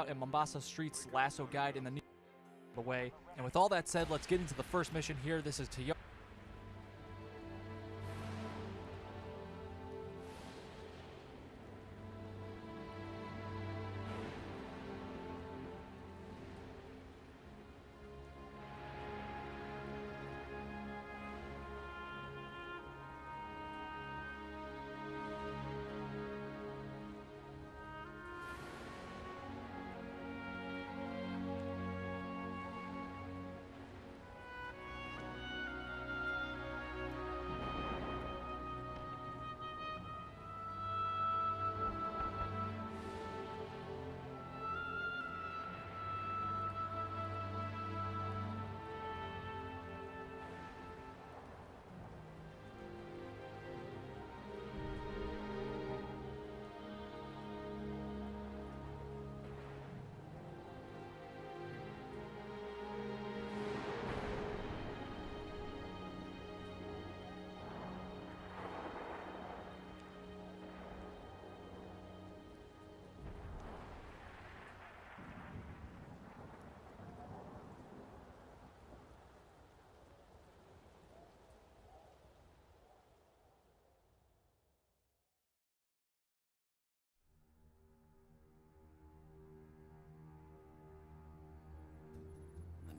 in Mombasa Street's LASO guide in the way. And with all that said, let's get into the first mission here. This is Tayari.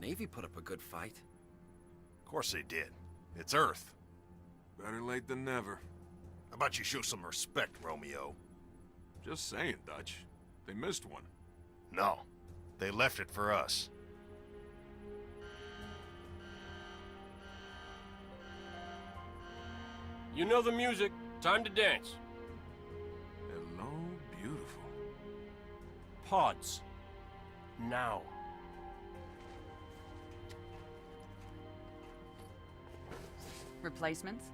The Navy put up a good fight. Of course they did. It's Earth. Better late than never. How about you show some respect, Romeo? Just saying, Dutch. They missed one. No. They left it for us. You know the music. Time to dance. Hello, beautiful. Pods. Now. Replacements?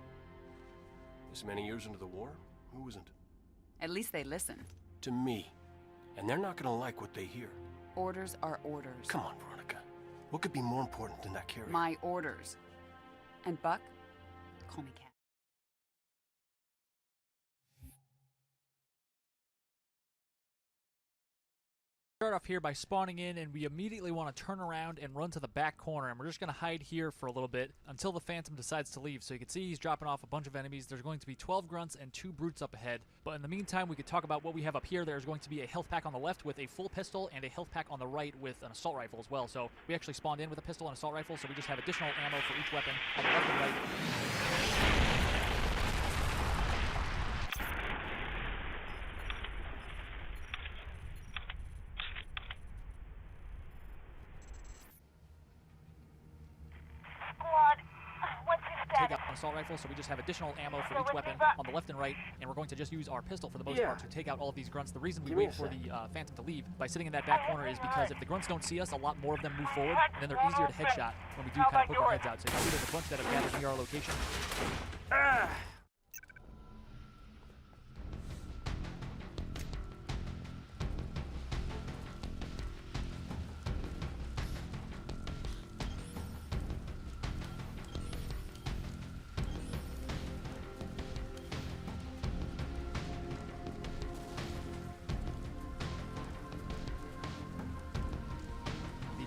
This many years into the war? Who isn't? At least they listen. To me. And they're not gonna like what they hear. Orders are orders. Come on, Veronica. What could be more important than that carrier? My orders. And Buck, call me Cat. Start off here by spawning in, and we immediately want to turn around and run to the back corner, and we're just going to hide here for a little bit until the Phantom decides to leave. So you can see he's dropping off a bunch of enemies. There's going to be 12 grunts and 2 brutes up ahead, but in the meantime we could talk about what we have up here. There's going to be a health pack on the left with a full pistol and a health pack on the right with an assault rifle as well. So we actually spawned in with a pistol and assault rifle, so we just have additional ammo for each weapon on the left and right. Take out an assault rifle, so we just have additional ammo for each weapon on the left and right, and we're going to just use our pistol for the most part to take out all of these grunts. The reason we wait for the Phantom to leave by sitting in that back corner is because if the grunts don't see us, a lot more of them move forward, and then they're easier to headshot when we do kind of poke our heads out. So you see there's a bunch that have gathered near our location.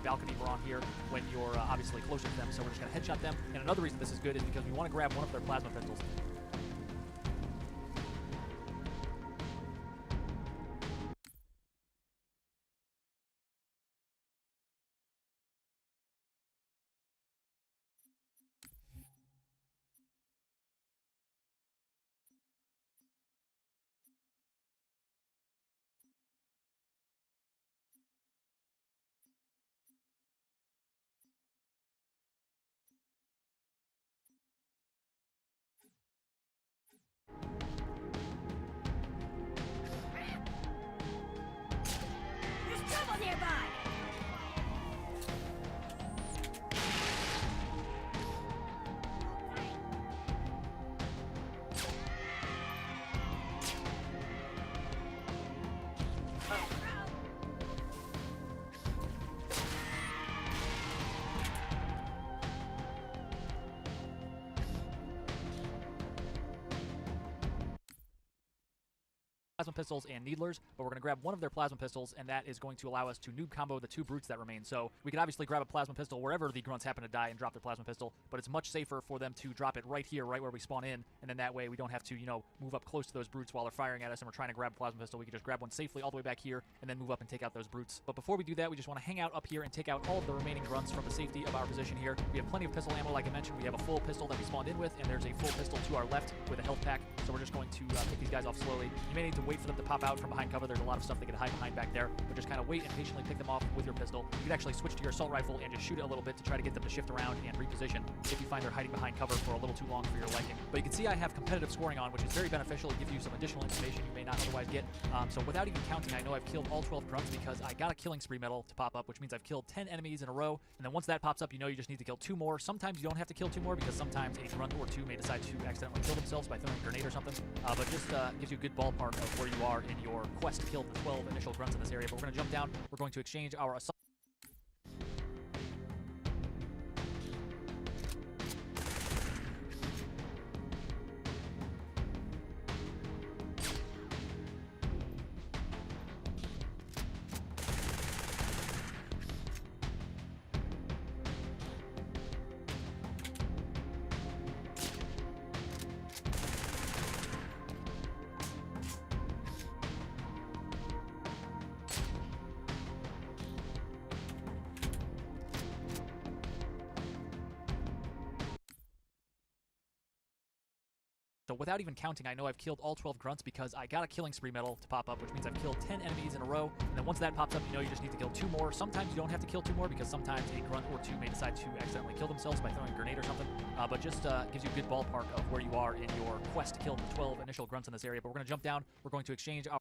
Balcony we're on here when you're obviously closer to them, so we're just going to headshot them. And another reason this is good is because we want to grab one of their plasma pistols. plasma pistols and needlers, but we're going to grab one of their plasma pistols, and that is going to allow us to noob combo the 2 brutes that remain. So we could obviously grab a plasma pistol wherever the grunts happen to die and drop their plasma pistol, but it's much safer for them to drop it right here, right where we spawn in, and then that way we don't have to, you know, move up close to those brutes while they're firing at us and we're trying to grab a plasma pistol. We can just grab one safely all the way back here and then move up and take out those brutes. But before we do that, we just want to hang out up here and take out all of the remaining grunts from the safety of our position here. We have plenty of pistol ammo, like I mentioned. We have a full pistol that we spawned in with, and there's a full pistol to our left with a health pack, so we're just going to pick these guys off slowly. You may need to wait for them to pop out from behind cover. There's a lot of stuff they can hide behind back there, but just kind of wait and patiently pick them off with your pistol. You can actually switch to your assault rifle and just shoot it a little bit to try to get them to shift around and reposition if you find they're hiding behind cover for a little too long for your liking. But you can see I have competitive scoring on, which is very beneficial. It gives you some additional information you may not otherwise get. So without even counting, I know I've killed all 12 grunts because I got a killing spree medal to pop up, which means I've killed 10 enemies in a row. And then once that pops up, you know you just need to kill 2 more. Sometimes you don't have to kill 2 more because sometimes a grunt or 2 may decide to accidentally kill themselves by throwing a grenade or something. But just gives you a good ballpark of where you are in your quest to kill the 12 initial grunts in this area. But we're going to jump down. We're going to exchange our assault. So without even counting, I know I've killed all 12 grunts because I got a killing spree medal to pop up, which means I've killed 10 enemies in a row. And then once that pops up, you know you just need to kill 2 more. Sometimes you don't have to kill 2 more because sometimes a grunt or 2 may decide to accidentally kill themselves by throwing a grenade or something. But just gives you a good ballpark of where you are in your quest to kill the 12 initial grunts in this area. But we're going to jump down. We're going to exchange our...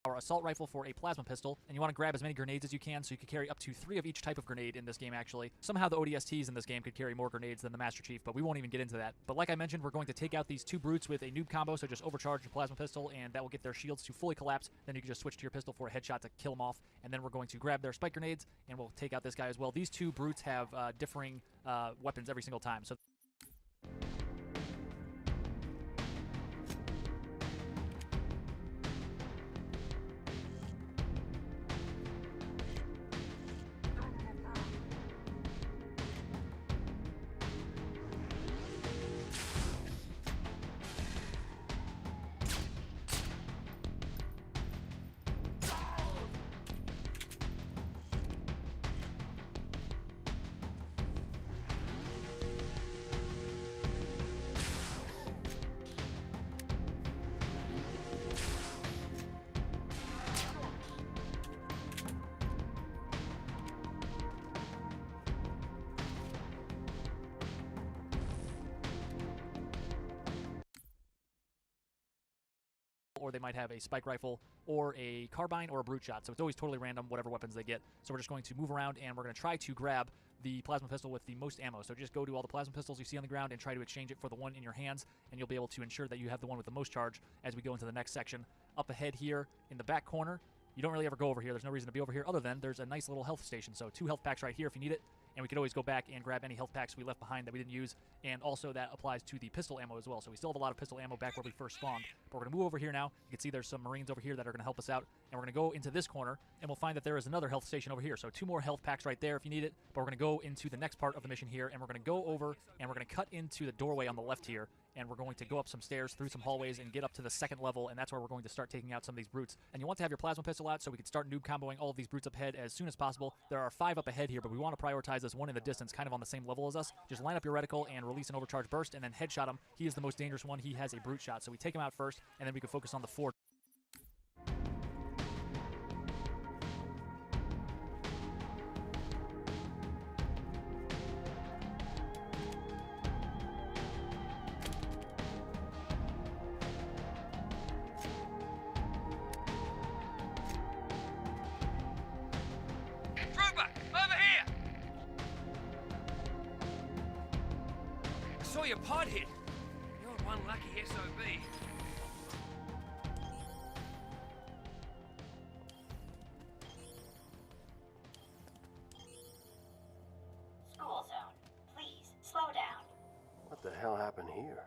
our assault rifle for a plasma pistol, and you want to grab as many grenades as you can, so you can carry up to 3 of each type of grenade in this game, actually. Somehow the ODSTs in this game could carry more grenades than the Master Chief, but we won't even get into that. But like I mentioned, we're going to take out these 2 brutes with a noob combo, so just overcharge your plasma pistol, and that will get their shields to fully collapse. Then you can just switch to your pistol for a headshot to kill them off, and then we're going to grab their spike grenades, and we'll take out this guy as well. These 2 brutes have differing weapons every single time, so... or they might have a spike rifle, or a carbine, or a brute shot. So it's always totally random, whatever weapons they get. So we're just going to move around, and we're going to try to grab the plasma pistol with the most ammo. So just go to all the plasma pistols you see on the ground and try to exchange it for the one in your hands, and you'll be able to ensure that you have the one with the most charge as we go into the next section. Up ahead here in the back corner, you don't really ever go over here. There's no reason to be over here other than there's a nice little health station. So 2 health packs right here if you need it. And we could always go back and grab any health packs we left behind that we didn't use. And also that applies to the pistol ammo as well. So we still have a lot of pistol ammo back where we first spawned. But we're going to move over here now. You can see there's some Marines over here that are going to help us out. And we're going to go into this corner, and we'll find that there is another health station over here. So 2 more health packs right there if you need it. But we're going to go into the next part of the mission here, and we're going to go over, and we're going to cut into the doorway on the left here. And we're going to go up some stairs, through some hallways, and get up to the 2nd level, and that's where we're going to start taking out some of these brutes. And you want to have your plasma pistol out so we can start noob comboing all of these brutes up ahead as soon as possible. There are 5 up ahead here, but we want to prioritize this one in the distance, kind of on the same level as us. Just line up your reticle and release an overcharge burst, and then headshot him. He is the most dangerous one. He has a brute shot, so we take him out first, and then we can focus on the 4. Saw your pod hit. You're one lucky SOB. School zone. Please, slow down. What the hell happened here?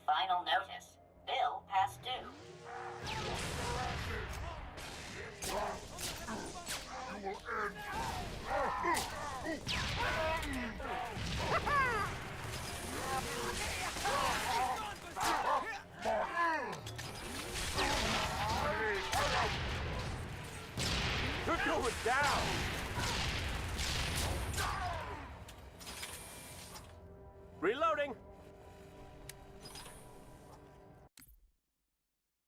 Final notice. Bill past due. You're going down! Reloading!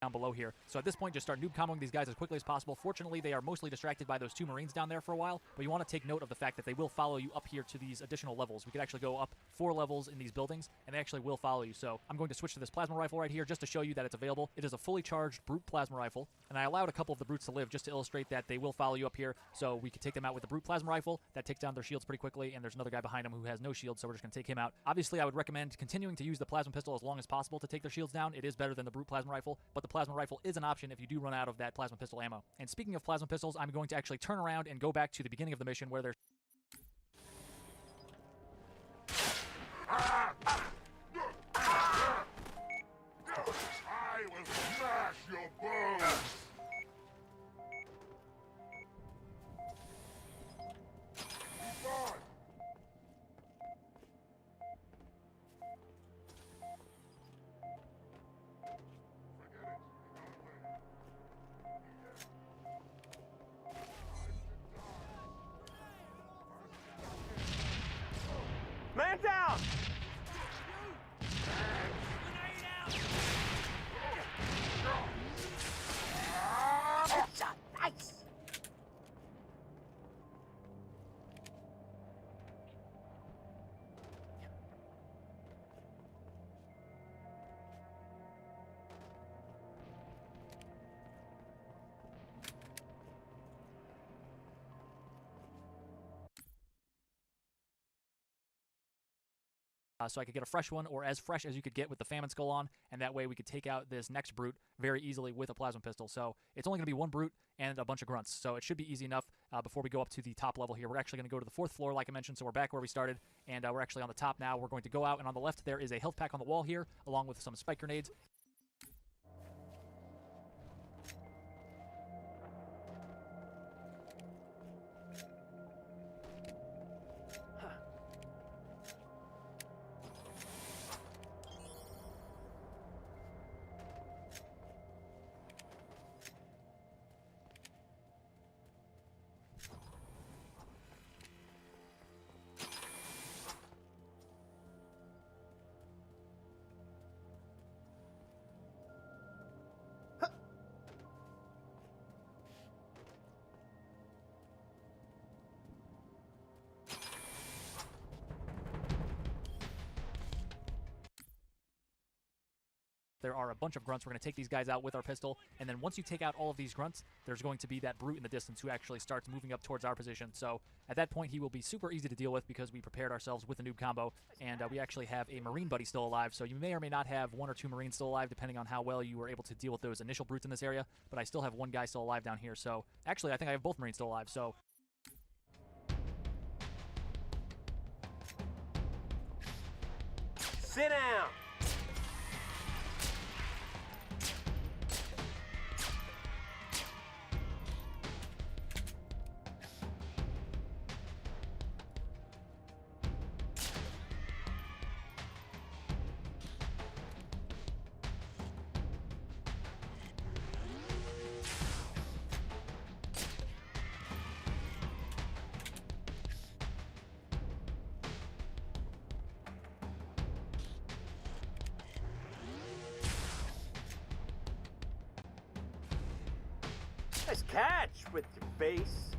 Down below here. So at this point, just start noob comboing these guys as quickly as possible. Fortunately, they are mostly distracted by those 2 Marines down there for a while, but you want to take note of the fact that they will follow you up here to these additional levels. We could actually go up 4 levels in these buildings, and they actually will follow you. So I'm going to switch to this plasma rifle right here just to show you that it's available. It is a fully charged brute plasma rifle, and I allowed a couple of the brutes to live just to illustrate that they will follow you up here, so we could take them out with the brute plasma rifle. That takes down their shields pretty quickly, and there's another guy behind them who has no shield, so we're just going to take him out. Obviously, I would recommend continuing to use the plasma pistol as long as possible to take their shields down. It is better than the brute plasma rifle, but the plasma rifle is an option if you do run out of that plasma pistol ammo. And speaking of plasma pistols, I'm going to actually turn around and go back to the beginning of the mission where there's I will smash your bones! He's gone! Man down! Headshot. Nice. so I could get a fresh one, or as fresh as you could get with the famine skull on, and that way we could take out this next brute very easily with a plasma pistol. So it's only going to be 1 brute and a bunch of grunts, so it should be easy enough before we go up to the top level here. We're actually going to go to the 4th floor, like I mentioned, so we're back where we started, and we're actually on the top now. We're going to go out, and on the left there is a health pack on the wall here, along with some spike grenades. there are a bunch of grunts. We're going to take these guys out with our pistol, and then once you take out all of these grunts, there's going to be that brute in the distance who actually starts moving up towards our position. So at that point, he will be super easy to deal with because we prepared ourselves with a noob combo, and we actually have a Marine buddy still alive. So you may or may not have 1 or 2 Marines still alive, depending on how well you were able to deal with those initial brutes in this area, but I still have 1 guy still alive down here. So actually, I think I have both Marines still alive. So Sit down! Nice catch with your face.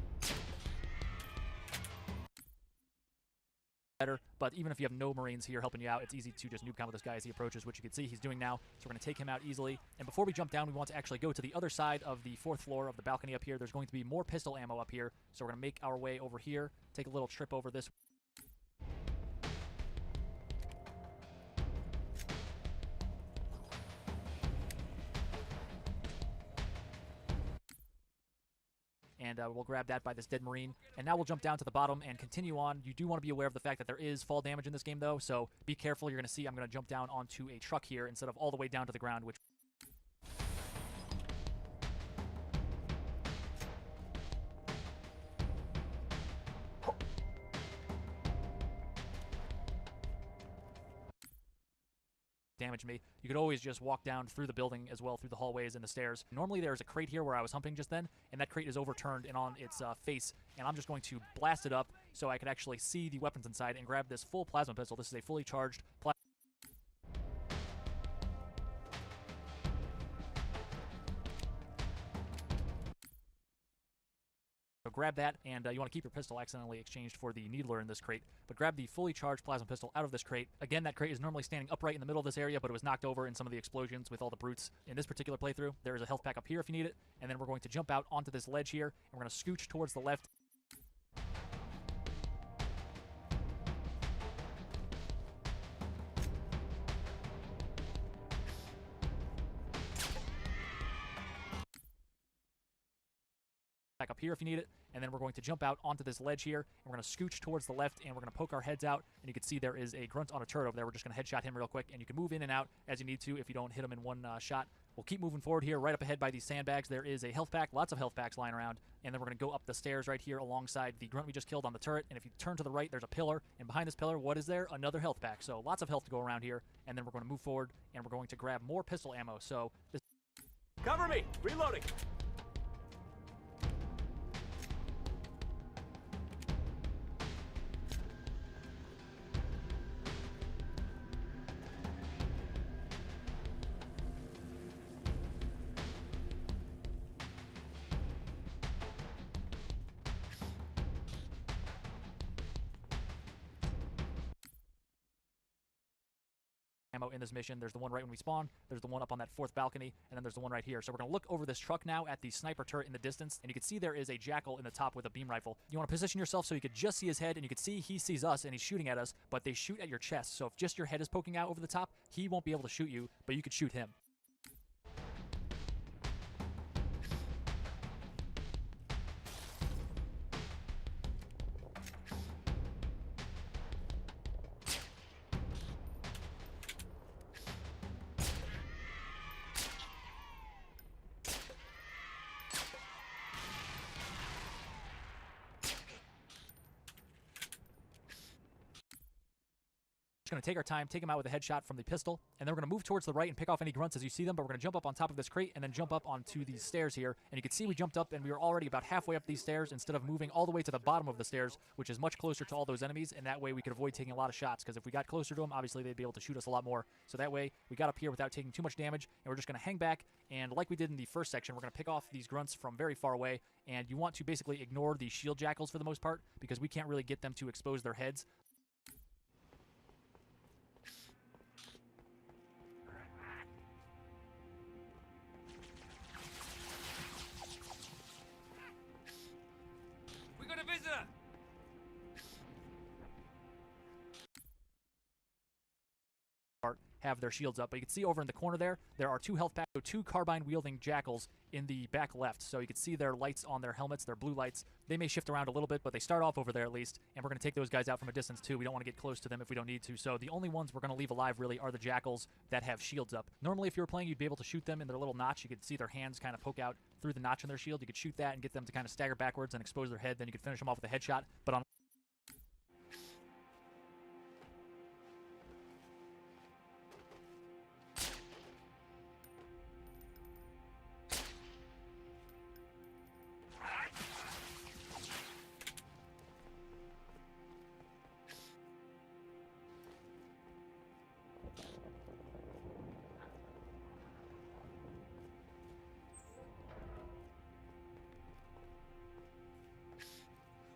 better, but even if you have no Marines here helping you out, it's easy to just noob combo this guy as he approaches, which you can see he's doing now. So we're going to take him out easily. And before we jump down, we want to actually go to the other side of the 4th floor of the balcony up here. There's going to be more pistol ammo up here, so we're going to make our way over here, take a little trip over this. And we'll grab that by this dead Marine. And now we'll jump down to the bottom and continue on. You do want to be aware of the fact that there is fall damage in this game, though, so be careful. You're going to see I'm going to jump down onto a truck here instead of all the way down to the ground, which... damage me. You could always just walk down through the building as well, through the hallways and the stairs. Normally there's a crate here where I was humping just then, and that crate is overturned and on its face, and I'm just going to blast it up so I could actually see the weapons inside and grab this full plasma pistol. This is a fully charged plasma. So grab that, and you want to keep your pistol accidentally exchanged for the needler in this crate, but grab the fully charged plasma pistol out of this crate. Again, that crate is normally standing upright in the middle of this area, but it was knocked over in some of the explosions with all the brutes. In this particular playthrough, there is a health pack up here if you need it, and then we're going to jump out onto this ledge here, and we're going to scooch towards the left. Back up here if you need it, and then we're going to jump out onto this ledge here, and we're going to scooch towards the left, and we're going to poke our heads out, and you can see there is a grunt on a turret over there. We're just going to headshot him real quick, and you can move in and out as you need to if you don't hit him in one shot. We'll keep moving forward here. Right up ahead by these sandbags, there is a health pack, lots of health packs lying around, and then we're going to go up the stairs right here alongside the grunt we just killed on the turret, and if you turn to the right, there's a pillar, and behind this pillar, what is there? Another health pack. So lots of health to go around here, and then we're going to move forward, and we're going to grab more pistol ammo. So this... Cover me! Reloading! ammo in this mission. There's the one right when we spawn, there's the one up on that 4th balcony, and then there's the one right here. So we're going to look over this truck now at the sniper turret in the distance, and you can see there is a jackal in the top with a beam rifle. You want to position yourself so you could just see his head, and you can see he sees us and he's shooting at us, but they shoot at your chest. So if just your head is poking out over the top, he won't be able to shoot you, but you could shoot him. Going to take our time, take him out with a headshot from the pistol, and then we're going to move towards the right and pick off any grunts as you see them, but we're going to jump up on top of this crate and then jump up onto these stairs here, and you can see we jumped up and we were already about halfway up these stairs instead of moving all the way to the bottom of the stairs, which is much closer to all those enemies, and that way we could avoid taking a lot of shots, because if we got closer to them, obviously they'd be able to shoot us a lot more. So that way we got up here without taking too much damage, and we're just going to hang back, and like we did in the first section, we're going to pick off these grunts from very far away, and you want to basically ignore the shield jackals for the most part, because we can't really get them to expose their heads. have their shields up. But you can see over in the corner there are 2 health packs, so 2 carbine-wielding jackals in the back left. So you can see their lights on their helmets, their blue lights. They may shift around a little bit, but they start off over there at least, and we're going to take those guys out from a distance too. We don't want to get close to them if we don't need to. So the only ones we're going to leave alive really are the jackals that have shields up. Normally if you were playing, you'd be able to shoot them in their little notch. You could see their hands kind of poke out through the notch in their shield. You could shoot that and get them to kind of stagger backwards and expose their head. Then you could finish them off with a headshot. But on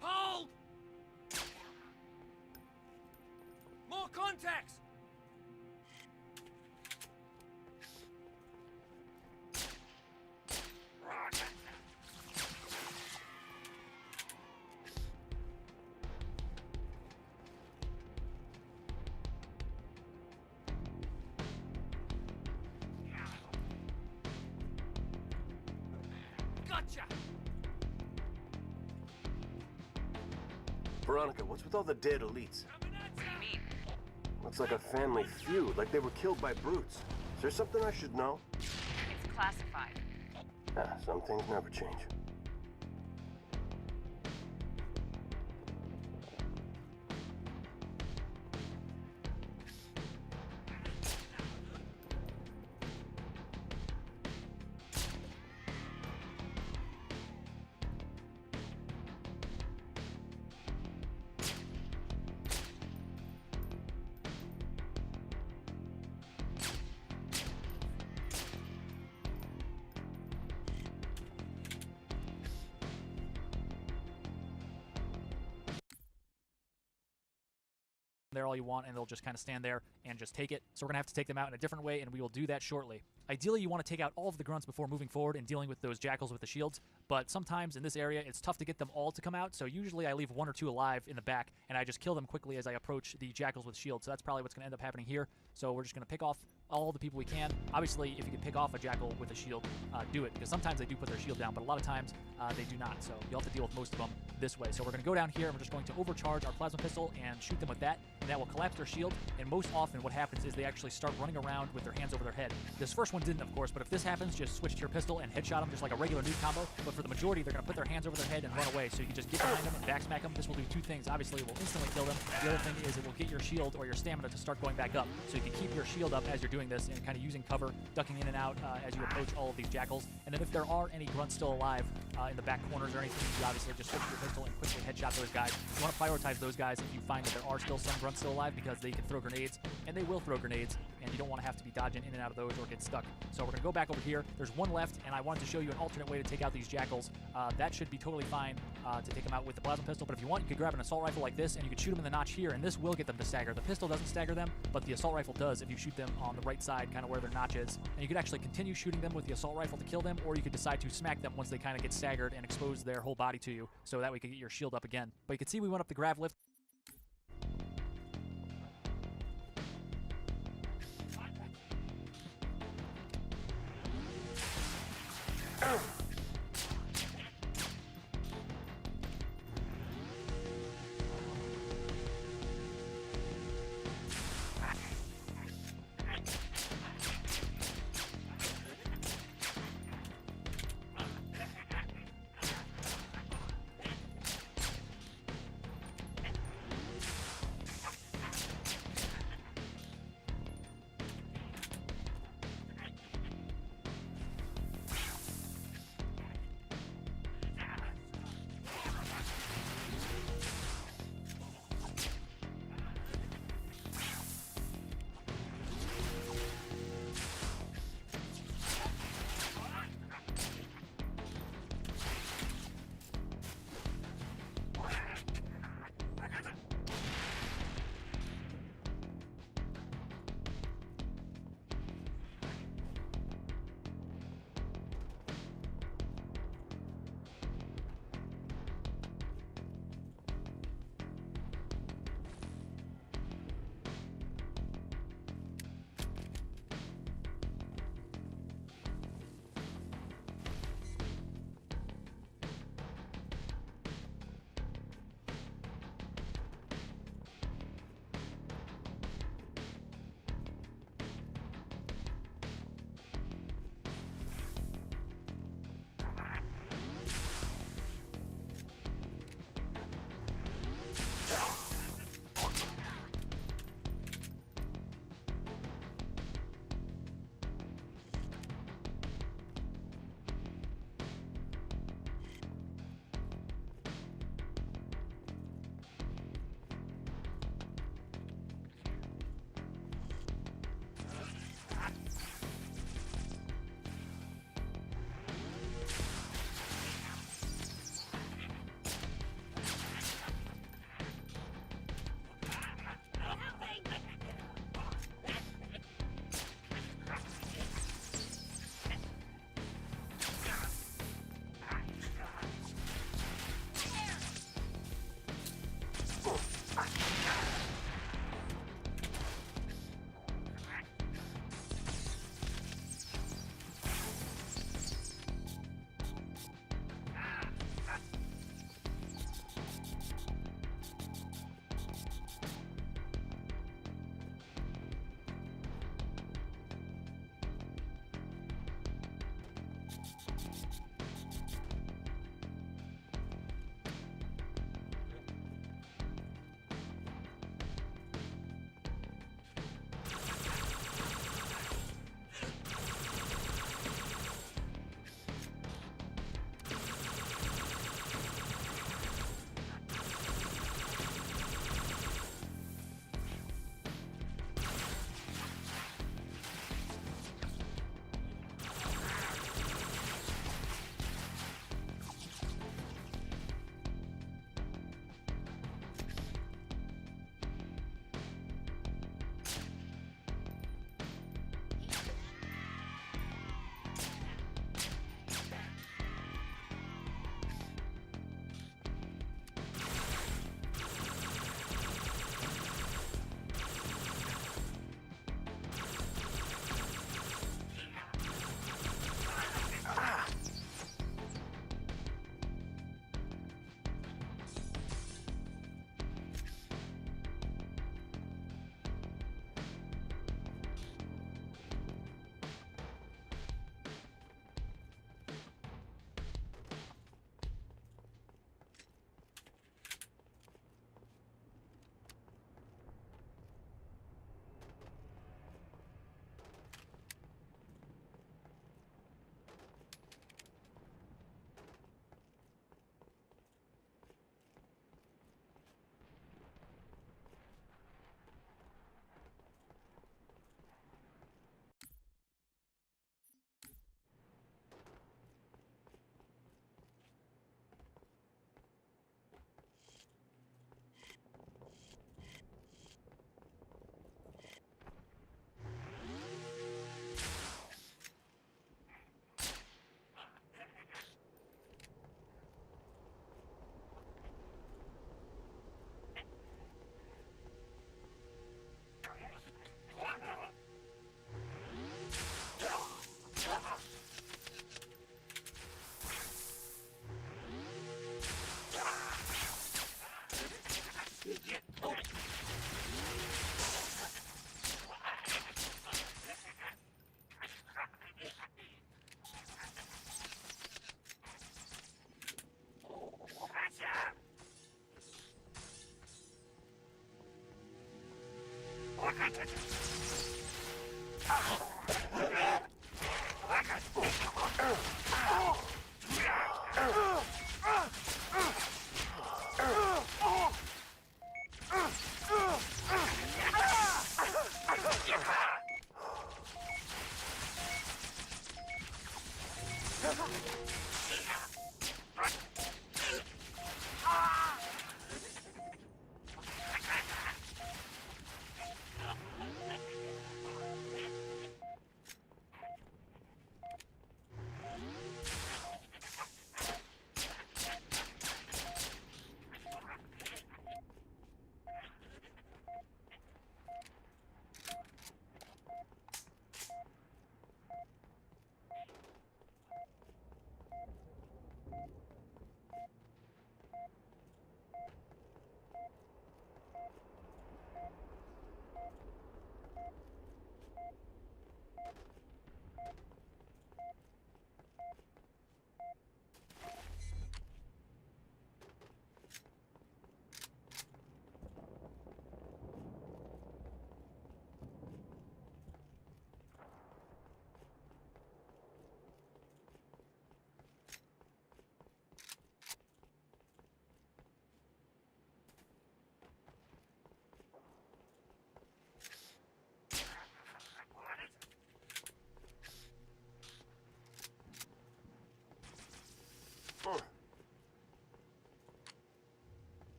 Hold! More contacts! Gotcha! Veronica, what's with all the dead elites? Looks like a family feud, like they were killed by brutes. Is there something I should know? It's classified. Some things never change. there all you want, and they'll just kind of stand there and just take it. So we're going to have to take them out in a different way, and we will do that shortly. Ideally, you want to take out all of the grunts before moving forward and dealing with those jackals with the shields, but sometimes in this area, it's tough to get them all to come out, so usually I leave 1 or 2 alive in the back, and I just kill them quickly as I approach the jackals with shields, so that's probably what's going to end up happening here. So we're just going to pick off all the people we can. Obviously, if you can pick off a jackal with a shield, do it, because sometimes they do put their shield down, but a lot of times they do not, so you'll have to deal with most of them this way. So we're going to go down here, and we're just going to overcharge our plasma pistol and shoot them with that, and that will collapse their shield, and most often what happens is they actually start running around with their hands over their head. This first one didn't, of course, but if this happens, just switch to your pistol and headshot them just like a regular nuke combo, but for the majority, they're going to put their hands over their head and run away, so you can just get behind them and backsmack them. This will do 2 things. Obviously, it will instantly kill them. The other thing is it will get your shield or your stamina to start going back up, so you can keep your shield up as you're doing this and kind of using cover, ducking in and out as you approach all of these jackals. And then if there are any grunts still alive in the back corners or anything, you obviously just switch your pistol and quickly headshot those guys. You want to prioritize those guys if you find that there are still some grunts still alive, because they can throw grenades, and they will throw grenades, and you don't want to have to be dodging in and out of those or get stuck. So we're going to go back over here. There's 1 left, and I wanted to show you an alternate way to take out these jackals. That should be totally fine to take them out with the plasma pistol, but if you want, you could grab an assault rifle like this, and you could shoot them in the notch here, and this will get them to stagger. The pistol doesn't stagger them, but the assault rifle does if you shoot them on the right side, kind of where their notch is. And you could actually continue shooting them with the assault rifle to kill them, or you could decide to smack them once they kind of get staggered and expose their whole body to you, so that way you can get your shield up again. But you can see we went up the grav lift.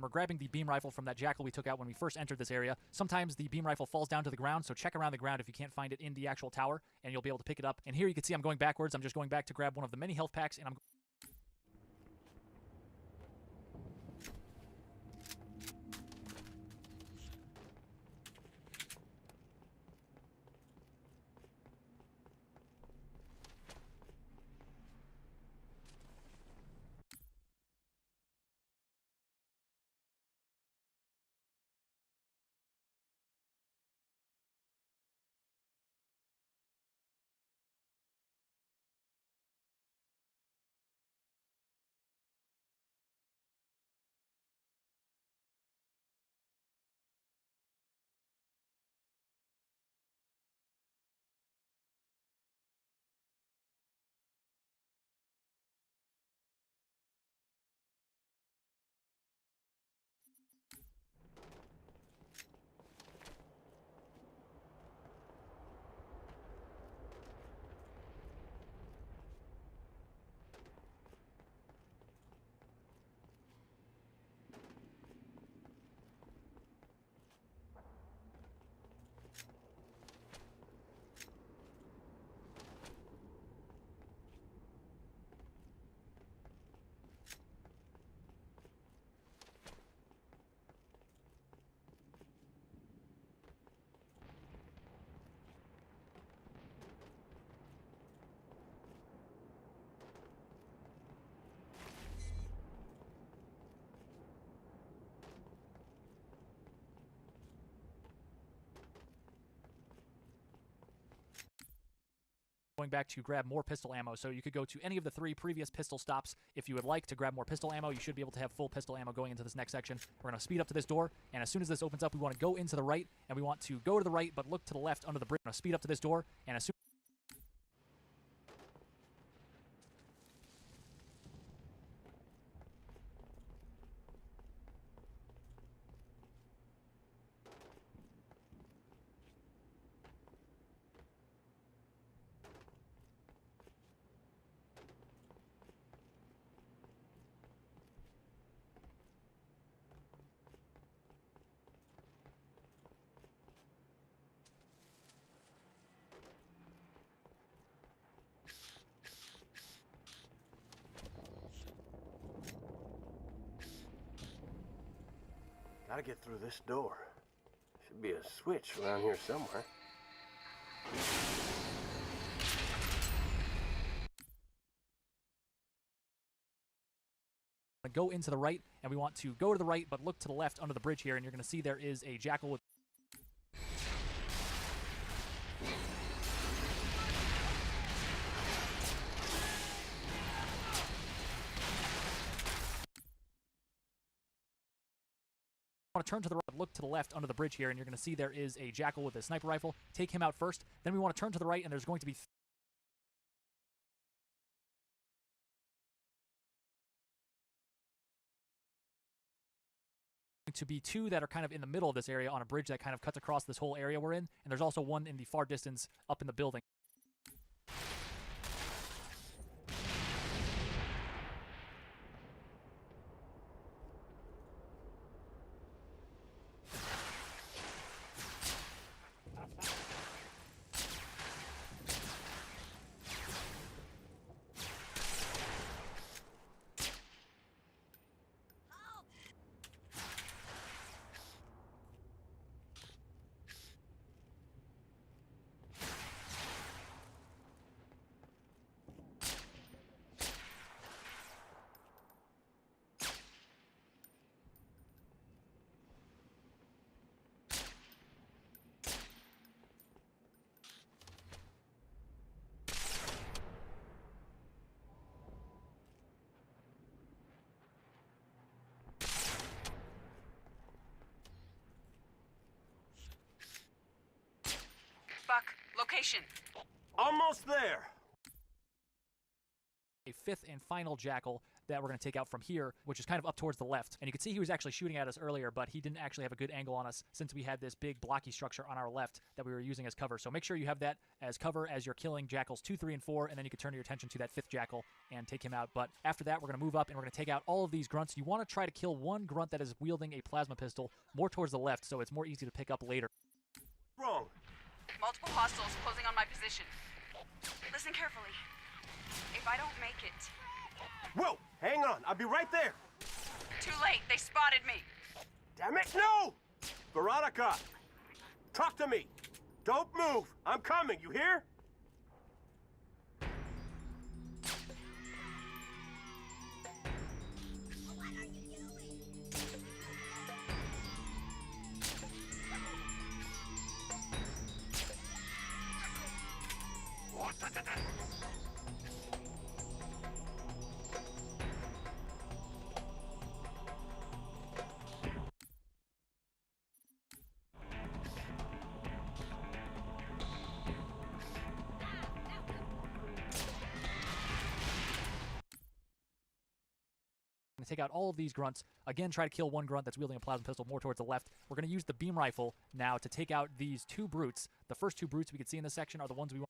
We're grabbing the beam rifle from that jackal we took out when we first entered this area. Sometimes the beam rifle falls down to the ground, so check around the ground if you can't find it in the actual tower, and you'll be able to pick it up. And here you can see I'm going backwards. I'm just going back to grab one of the many health packs, and I'm... going back to grab more pistol ammo. So you could go to any of the 3 previous pistol stops if you would like to grab more pistol ammo. You should be able to have full pistol ammo going into this next section. We're going to speed up to this door, and as soon as this opens up, we want to go into the right, and we want to go to the right but look to the left under the bridge. We're going to speed up to this door, and as soon Gotta get through this door. Should be a switch around here somewhere. Go into the right, and we want to go to the right, but look to the left under the bridge here, and you're going to see there is a jackal with... want to turn to the right, look to the left under the bridge here, and you're going to see there is a jackal with a sniper rifle. Take him out first. Then we want to turn to the right, and there's going to be two that are kind of in the middle of this area on a bridge that kind of cuts across this whole area we're in, and there's also one in the far distance up in the building. Buck, location. Almost there! A fifth and final jackal that we're going to take out from here, which is kind of up towards the left. And you can see he was actually shooting at us earlier, but he didn't actually have a good angle on us since we had this big blocky structure on our left that we were using as cover. So make sure you have that as cover as you're killing jackals 2, 3, and 4, and then you can turn your attention to that fifth jackal and take him out. But after that, we're going to move up and we're going to take out all of these grunts. You want to try to kill one grunt that is wielding a plasma pistol more towards the left, so it's more easy to pick up later. Wrong. Multiple hostiles closing on my position. Listen carefully. If I don't make it... Whoa! Hang on, I'll be right there! Too late, they spotted me. Damn it, no! Veronica! Talk to me! Don't move! I'm coming, you hear? Going to take out all of these grunts. Again, try to kill one grunt that's wielding a plasma pistol more towards the left. We're going to use the beam rifle now to take out these two brutes. The first two brutes we can see in this section are the ones we want.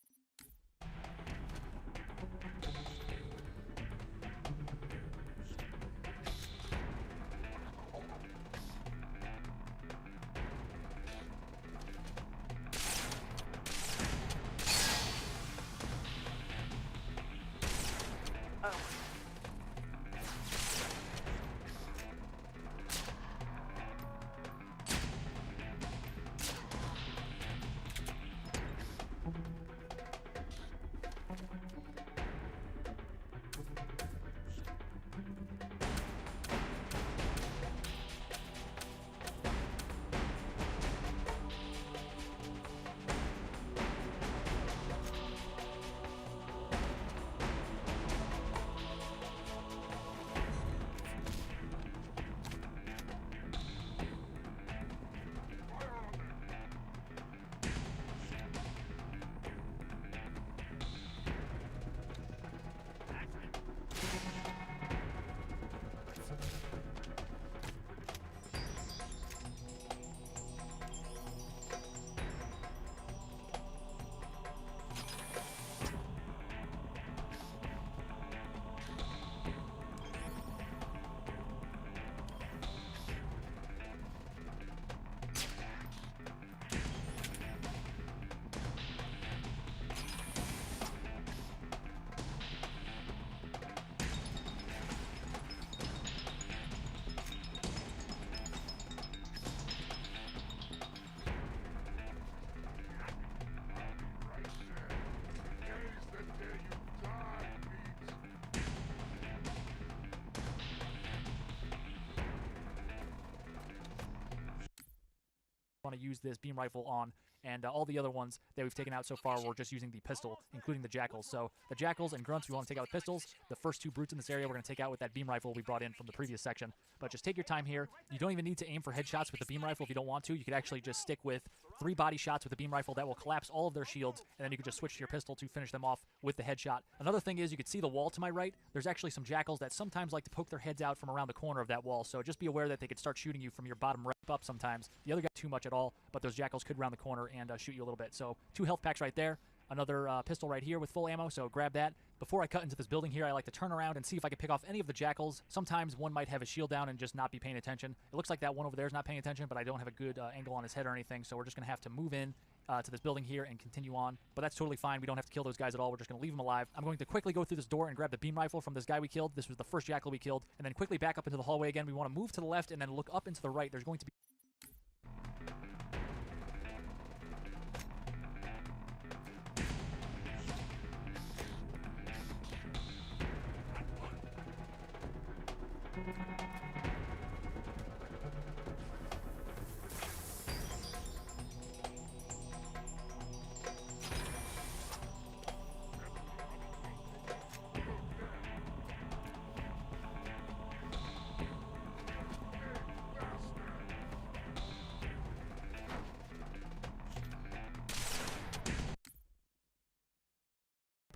want to use this beam rifle on. And all the other ones that we've taken out so far, we're just using the pistol, including the jackals. So the jackals and grunts we want to take out with pistols. The first 2 brutes in this area we're going to take out with that beam rifle we brought in from the previous section. But just take your time here. You don't even need to aim for headshots with the beam rifle if you don't want to. You could actually just stick with 3 body shots with the beam rifle that will collapse all of their shields, and then you can just switch to your pistol to finish them off with the headshot. Another thing is you can see the wall to my right. There's actually some jackals that sometimes like to poke their heads out from around the corner of that wall, so just be aware that they could start shooting you from your bottom right up sometimes. The other guy too much at all, but those jackals could round the corner and shoot you a little bit. So 2 health packs right there. Another pistol right here with full ammo, so grab that. Before I cut into this building here, I like to turn around and see if I can pick off any of the jackals. Sometimes one might have his shield down and just not be paying attention. It looks like that one over there is not paying attention, but I don't have a good angle on his head or anything, so we're just going to have to move in to this building here and continue on. But that's totally fine. We don't have to kill those guys at all. We're just going to leave them alive. I'm going to quickly go through this door and grab the beam rifle from this guy we killed. This was the first jackal we killed. And then quickly back up into the hallway again. We want to move to the left and then look up into the right. There's going to be...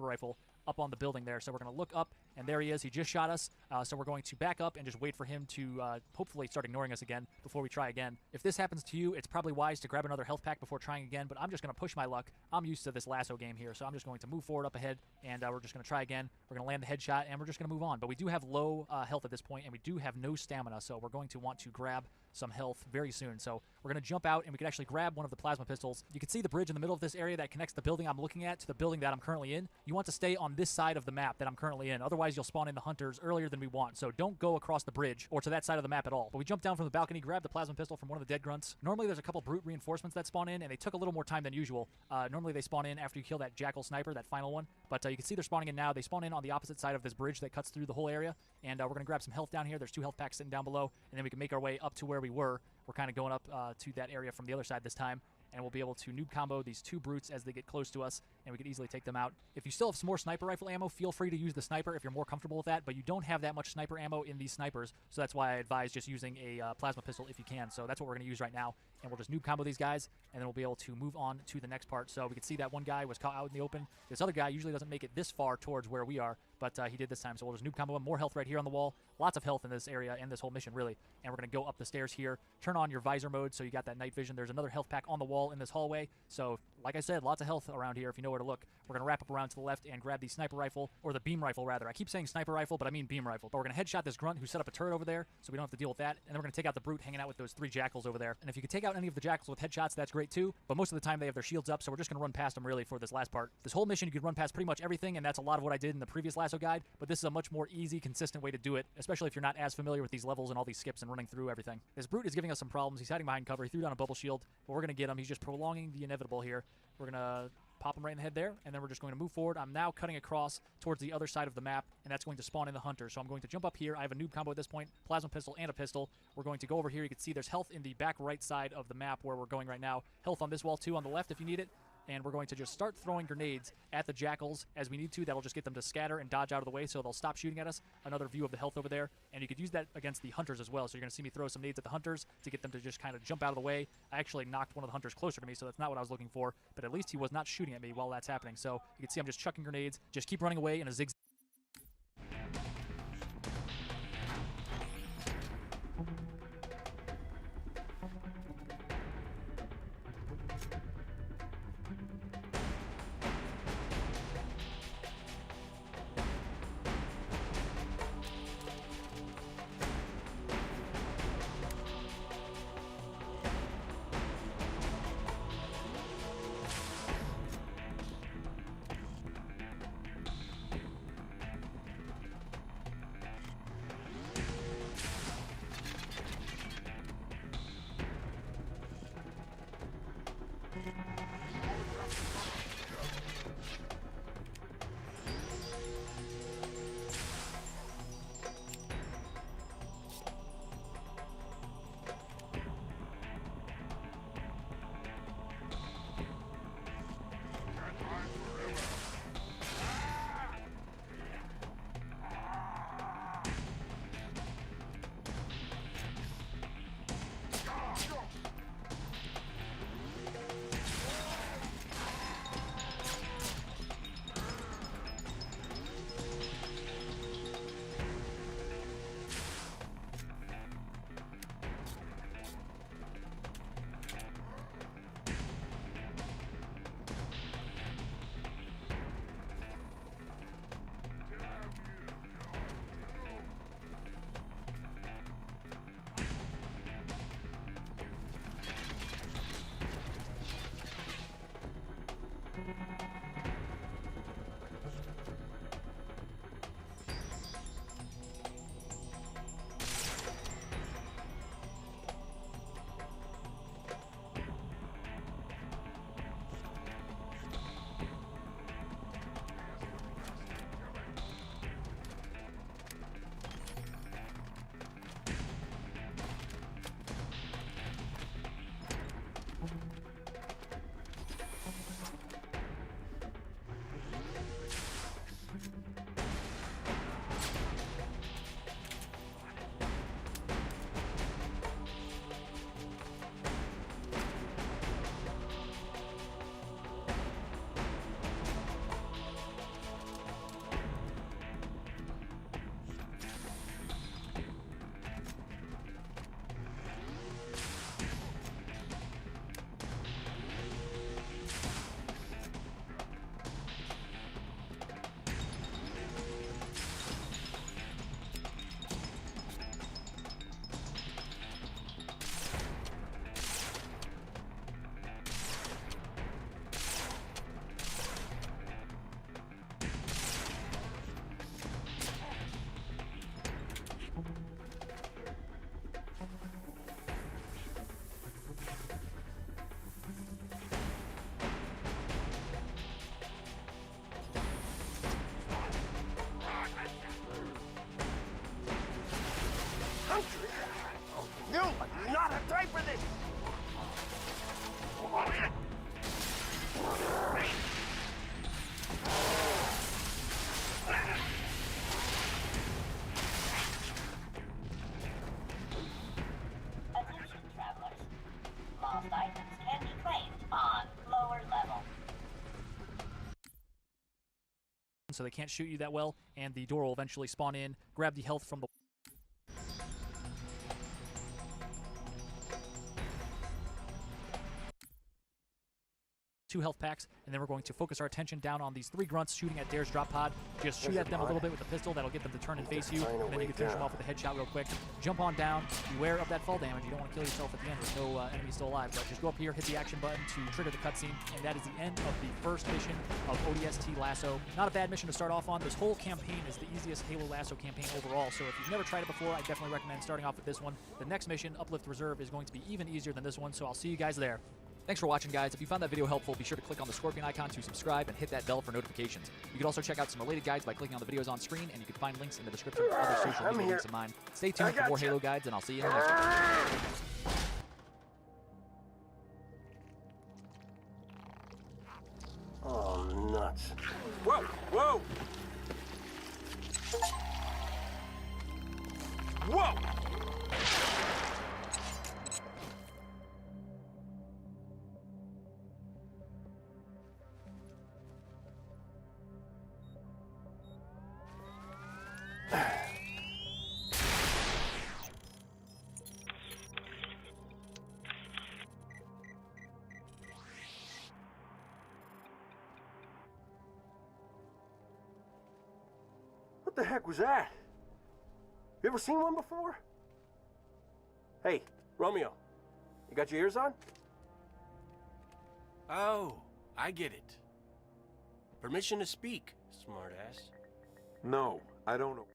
rifle up on the building there. So we're going to look up, and there he is. He just shot us. So we're going to back up and just wait for him to hopefully start ignoring us again before we try again. If this happens to you, it's probably wise to grab another health pack before trying again, but I'm just going to push my luck. I'm used to this LASO game here, so I'm just going to move forward up ahead, and we're just going to try again. We're going to land the headshot, and we're just going to move on. But we do have low health at this point, and we do have no stamina, so we're going to want to grab some health very soon. So we're going to jump out, and we can actually grab one of the plasma pistols. You can see the bridge in the middle of this area that connects the building I'm looking at to the building that I'm currently in. You want to stay on this side of the map that I'm currently in. Otherwise, you'll spawn in the hunters earlier than we want. So don't go across the bridge or to that side of the map at all. But we jumped down from the balcony, grabbed the plasma pistol from one of the dead grunts. Normally, there's a couple brute reinforcements that spawn in, and they took a little more time than usual. Normally, they spawn in after you kill that jackal sniper, that final one. But you can see they're spawning in now. They spawn in on the opposite side of this bridge that cuts through the whole area. And we're going to grab some health down here. There's 2 health packs sitting down below, and then we can make our way up to where we were. We're kind of going up to that area from the other side this time, and we'll be able to noob combo these 2 brutes as they get close to us, and we can easily take them out. If you still have some more sniper rifle ammo, feel free to use the sniper if you're more comfortable with that, but you don't have that much sniper ammo in these snipers, so that's why I advise just using a plasma pistol if you can. So that's what we're going to use right now, and we'll just noob combo these guys, and then we'll be able to move on to the next part. So we can see that one guy was caught out in the open. This other guy usually doesn't make it this far towards where we are, but he did this time, so we'll just noob combo him. More health right here on the wall. Lots of health in this area and this whole mission, really. And we're going to go up the stairs here. Turn on your visor mode so you got that night vision. There's another health pack on the wall in this hallway. So, like I said, lots of health around here if you know where to look. We're going to wrap up around to the left and grab the sniper rifle, or the beam rifle, rather. I keep saying sniper rifle, but I mean beam rifle. But we're going to headshot this grunt who set up a turret over there, so we don't have to deal with that. And then we're going to take out the brute hanging out with those 3 jackals over there. And if you can take out any of the jackals with headshots, that's great too. But most of the time they have their shields up, so we're just going to run past them, really, for this last part. This whole mission, you can run past pretty much everything, and that's a lot of what I did in the previous LASO guide. But this is a much more easy, consistent way to do it, especially if you're not as familiar with these levels and all these skips and running through everything. This brute is giving us some problems. He's hiding behind cover. He threw down a bubble shield, but we're going to get him. He's just prolonging the inevitable here. We're going to pop him right in the head there, and then we're just going to move forward. I'm now cutting across towards the other side of the map, and that's going to spawn in the hunter. So I'm going to jump up here. I have a noob combo at this point, plasma pistol and a pistol. We're going to go over here. You can see there's health in the back right side of the map where we're going right now. Health on this wall too on the left if you need it. And we're going to just start throwing grenades at the jackals as we need to. That'll just get them to scatter and dodge out of the way so they'll stop shooting at us. Another view of the health over there. And you could use that against the hunters as well. So you're going to see me throw some nades at the hunters to get them to just kind of jump out of the way. I actually knocked one of the hunters closer to me, so that's not what I was looking for. But at least he was not shooting at me while that's happening. So you can see I'm just chucking grenades. Just keep running away in a zigzag. so they can't shoot you that well, and the door will eventually spawn in, grab the health from the 2 health packs, and then we're going to focus our attention down on these 3 grunts shooting at Dare's drop pod. Just shoot at them a little bit with the pistol. That'll get them to turn and face you, and then you can finish them off with a headshot real quick. Jump on down. Beware of that fall damage. You don't want to kill yourself at the end with no enemy still alive. But just go up here, hit the action button to trigger the cutscene, and that is the end of the first mission of ODST LASO. Not a bad mission to start off on. This whole campaign is the easiest Halo LASO campaign overall, so if you've never tried it before, I definitely recommend starting off with this one. The next mission, Uplift Reserve, is going to be even easier than this one, so I'll see you guys there. Thanks for watching, guys. If you found that video helpful, be sure to click on the scorpion icon to subscribe and hit that bell for notifications. You can also check out some related guides by clicking on the videos on screen, and you can find links in the description for other social media links of mine. Stay tuned for more Halo guides, and I'll see you in the next one. Oh, nuts. Whoa! Whoa! Whoa! What the heck was that? You ever seen one before? Hey, Romeo, you got your ears on? Oh, I get it. Permission to speak, smartass. No, I don't know.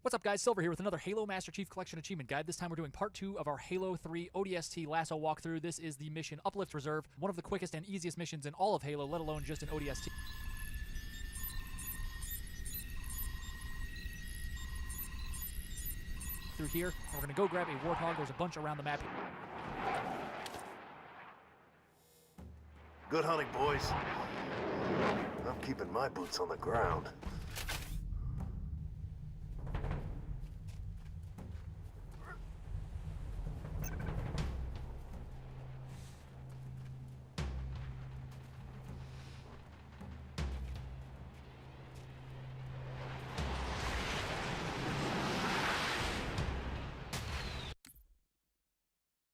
What's up, guys? Silver here with another Halo Master Chief Collection Achievement Guide. This time we're doing part 2 of our Halo 3 ODST LASO walkthrough. This is the mission Uplift Reserve, one of the quickest and easiest missions in all of Halo, let alone just in ODST. Through here, we're going to go grab a Warthog. There's a bunch around the map. Good hunting, boys. I'm keeping my boots on the ground.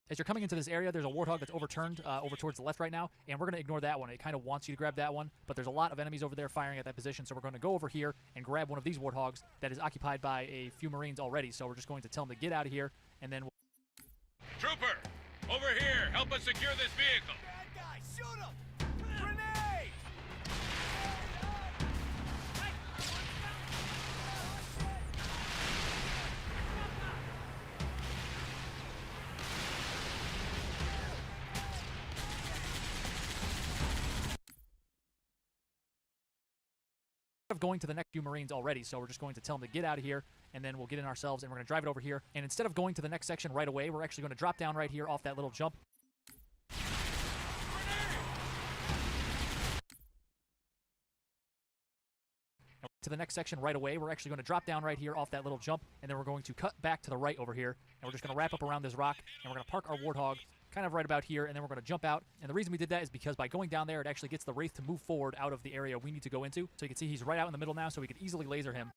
As you're coming into this area, there's a Warthog that's overturned over towards the left right now, and we're going to ignore that one. It kind of wants you to grab that one, but there's a lot of enemies over there firing at that position, so we're going to go over here and grab one of these Warthogs that is occupied by a few Marines already, so we're just going to tell them to get out of here, and then Trooper, over here. Help us secure this vehicle. Bad guy, shoot him! Grenade! of going to the next few Marines already, so we're just going to tell them to get out of here, and then we'll get in ourselves, and we're going to drive it over here. And instead of going to the next section right away, we're actually going to drop down right here off that little jump. To the next section right away, we're actually going to drop down right here off that little jump, and then we're going to cut back to the right over here, and we're just going to wrap up around this rock, and we're going to park our Warthog kind of right about here, and then we're going to jump out. And the reason we did that is because by going down there, it actually gets the Wraith to move forward out of the area we need to go into. So you can see he's right out in the middle now, so we could easily laser him.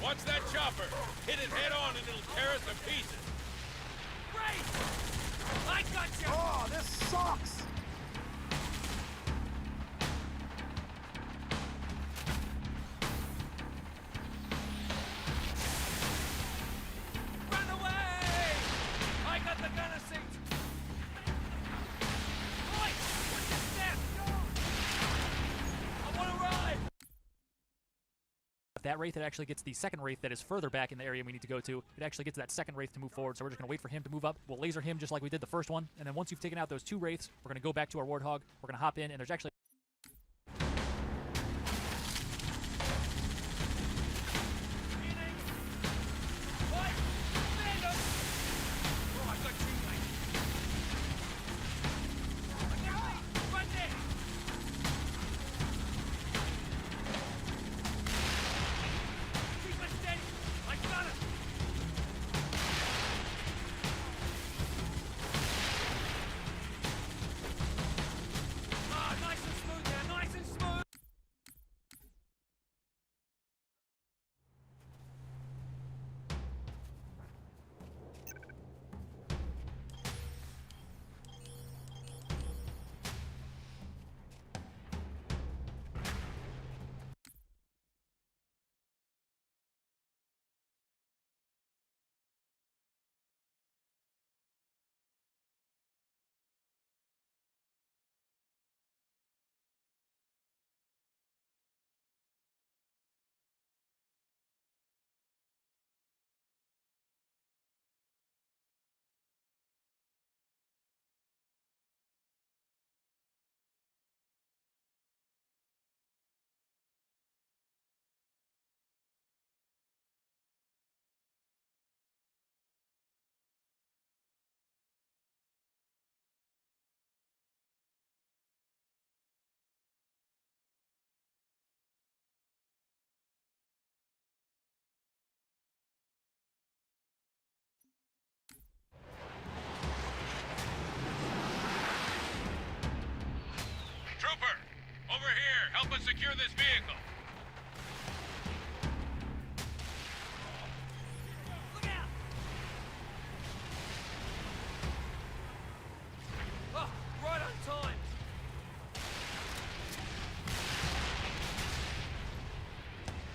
Watch that chopper. Hit it head on and it'll tear us to pieces. Great! I got you! Oh, this sucks! Run away! I got the gunner seat! Oi! What's your step? I want to ride! That Wraith, it actually gets the second Wraith that is further back in the area we need to go to. It actually gets that second Wraith to move forward, so we're just going to wait for him to move up. We'll laser him just like we did the first one, and then once you've taken out those two Wraiths, we're going to go back to our Warthog. We're going to hop in, and there's actually Help us secure this vehicle. Look out! Oh, right on time.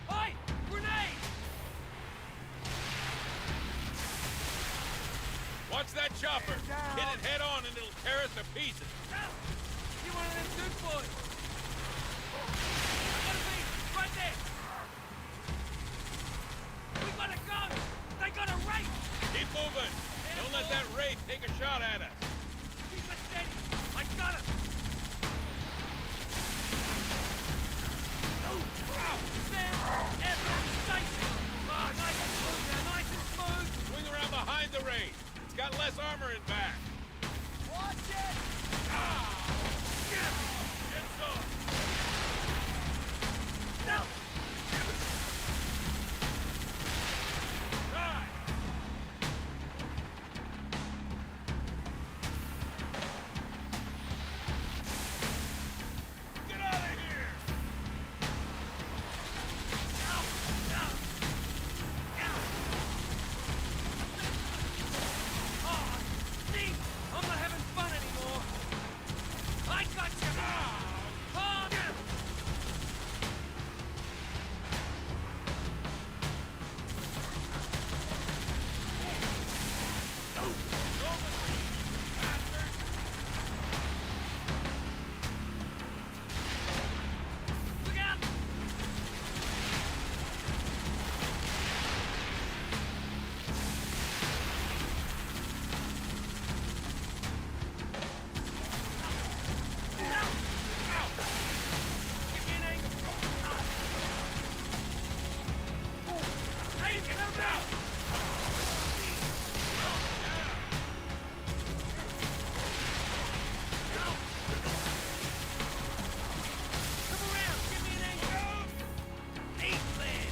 Hey! Grenade! Watch that chopper. Hit it head on and it'll tear us to pieces. You're one of them good boys. Gotta be right there. We gotta go. They got a race. Keep moving. Don't let that wraith take a shot at us. Keep it steady. I got it. Sam, Evan, Stacy. Oh, nice and smooth now. Nice and smooth. Swing around behind the wraith. It's got less armor in back. Watch it. Get some. No. Die. Get out of here. Oh, Steve, I'm not having fun anymore. I got you. Oh, yeah. Look out! Give me an angle. Hey, get him out! Come around, give me an angle. Excellent.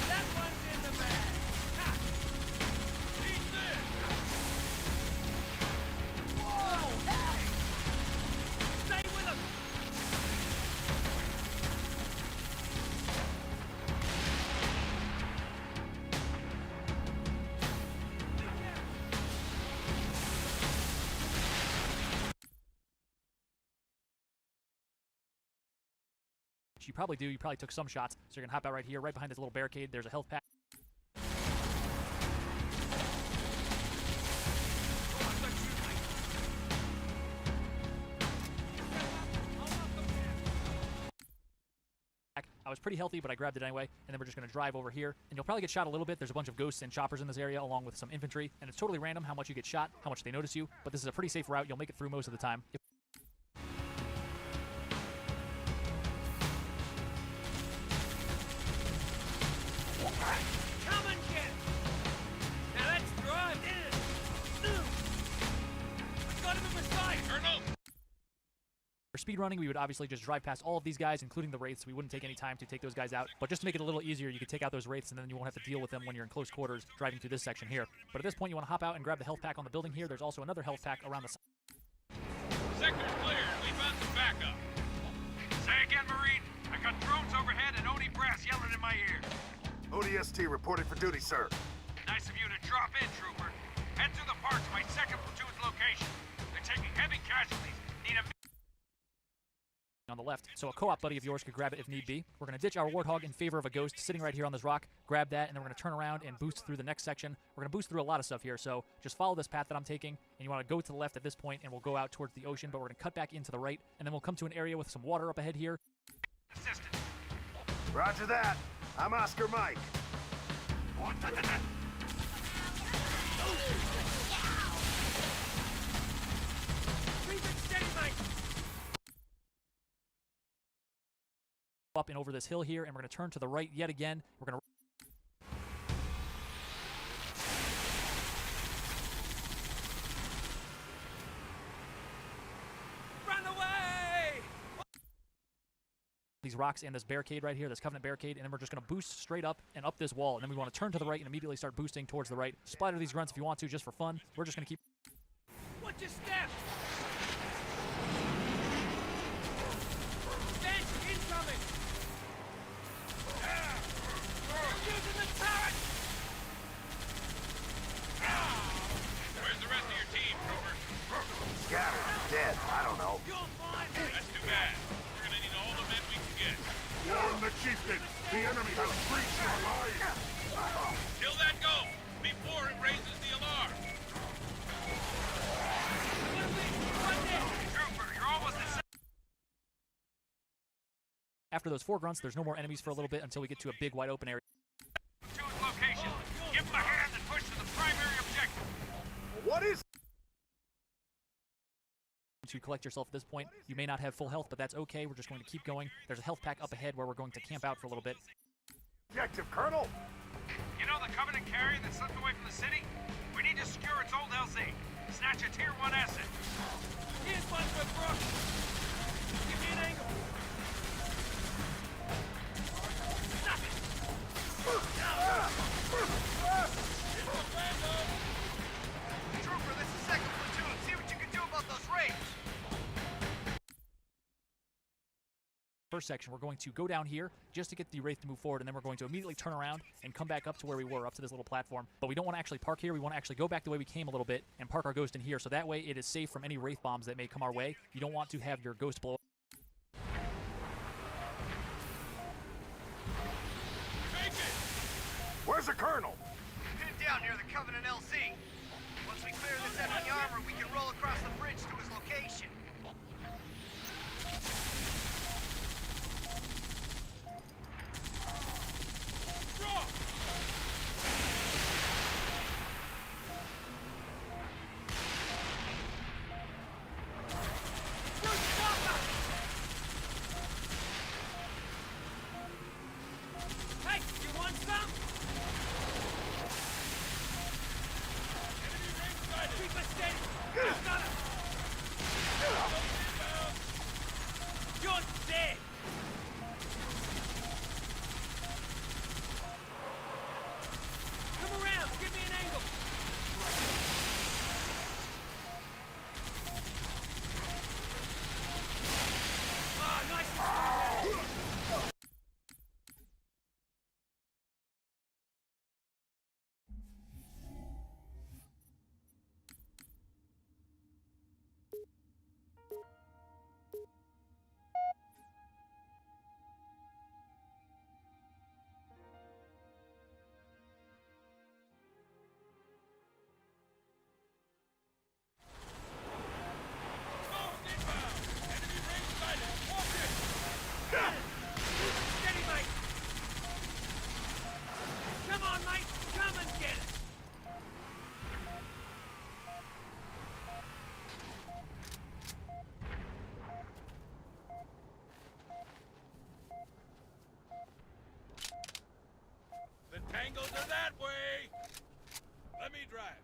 That one's in the bag. Ha! Eat this. Whoa! Hey! Stay with him. Which you probably do. You probably took some shots. So you're going to hop out right here, right behind this little barricade. There's a health pack. I was pretty healthy, but I grabbed it anyway, and then we're just going to drive over here, and you'll probably get shot a little bit. There's a bunch of ghosts and choppers in this area, along with some infantry, and it's totally random how much you get shot, how much they notice you, but this is a pretty safe route. You'll make it through most of the time. Come and get it. Now let's drive in. I got him in my sight. Colonel. For speed running, we would obviously just drive past all of these guys, including the wraiths. We wouldn't take any time to take those guys out, but just to make it a little easier, you could take out those wraiths, and then you won't have to deal with them when you're in close quarters driving through this section here. But at this point, you want to hop out and grab the health pack on the building here. There's also another health pack around the side. Sector's clear. We found some backup. Say again, Marine. I got drones overhead and OD brass yelling in my ear. ODST reporting for duty, sir. Nice of you to drop in, trooper. Head to the park to my second platoon's location. They're taking heavy casualties. Need a... On the left, so a co-op buddy of yours could grab it if need be. We're going to ditch our Warthog in favor of a Ghost sitting right here on this rock. Grab that, and then we're going to turn around and boost through the next section. We're going to boost through a lot of stuff here, so just follow this path that I'm taking, and you want to go to the left at this point, and we'll go out towards the ocean, but we're going to cut back into the right, and then we'll come to an area with some water up ahead here. Assistant. Roger that. I'm Oscar Mike. Keep it steady, mate. Up and over this hill here, and we're going to turn to the right yet again. We're going to Run away! these rocks and this barricade right here, this Covenant barricade, and then we're just going to boost straight up and up this wall. And then we want to turn to the right and immediately start boosting towards the right. Splatter these grunts if you want to, just for fun. We're just going to keep... Watch your step! Bench incoming! They're using the turret! Where's the rest of your team, Trooper? Scattered. Dead. I don't know. You'll find me! That's too bad. We're gonna need all the men we can get. Warn the chieftain. The enemy has breached your line. Kill that goat before it raises the alarm. Trooper, you're almost at After those 4 grunts, there's no more enemies for a little bit until we get to a big wide open area. to his location. Give him a hand and push to the primary objective. What is... To collect yourself at this point, you may not have full health, but that's okay. We're just going to keep going. There's a health pack up ahead where we're going to camp out for a little bit. Objective, Colonel? You know the Covenant carrier that slipped away from the city? We need to secure its old LZ. Snatch a Tier 1 asset. Here's one for Brooks. Give me an angle. Trooper, this is 2nd Platoon. See what you can do about those raids. First section, we're going to go down here just to get the Wraith to move forward, and then we're going to immediately turn around and come back up to where we were, up to this little platform. But we don't want to actually park here. We want to actually go back the way we came a little bit and park our Ghost in here, so that way it is safe from any Wraith bombs that may come our way. You don't want to have your Ghost blow up. Take it! Where's the Colonel? Pinned down near the Covenant LZ. Once we clear this enemy armor, we can roll across the bridge to his location. Wrong! Hey, you want some? Enemy ring sighted! Keep us steady! Just got him! You're dead! Come around! Give me an angle! Ah, nice and slow. Ghost inbound! Enemy ring sighted! Watch it! Steady, mate! Come on, mate! Come and get it! The tangles are that way! Let me drive.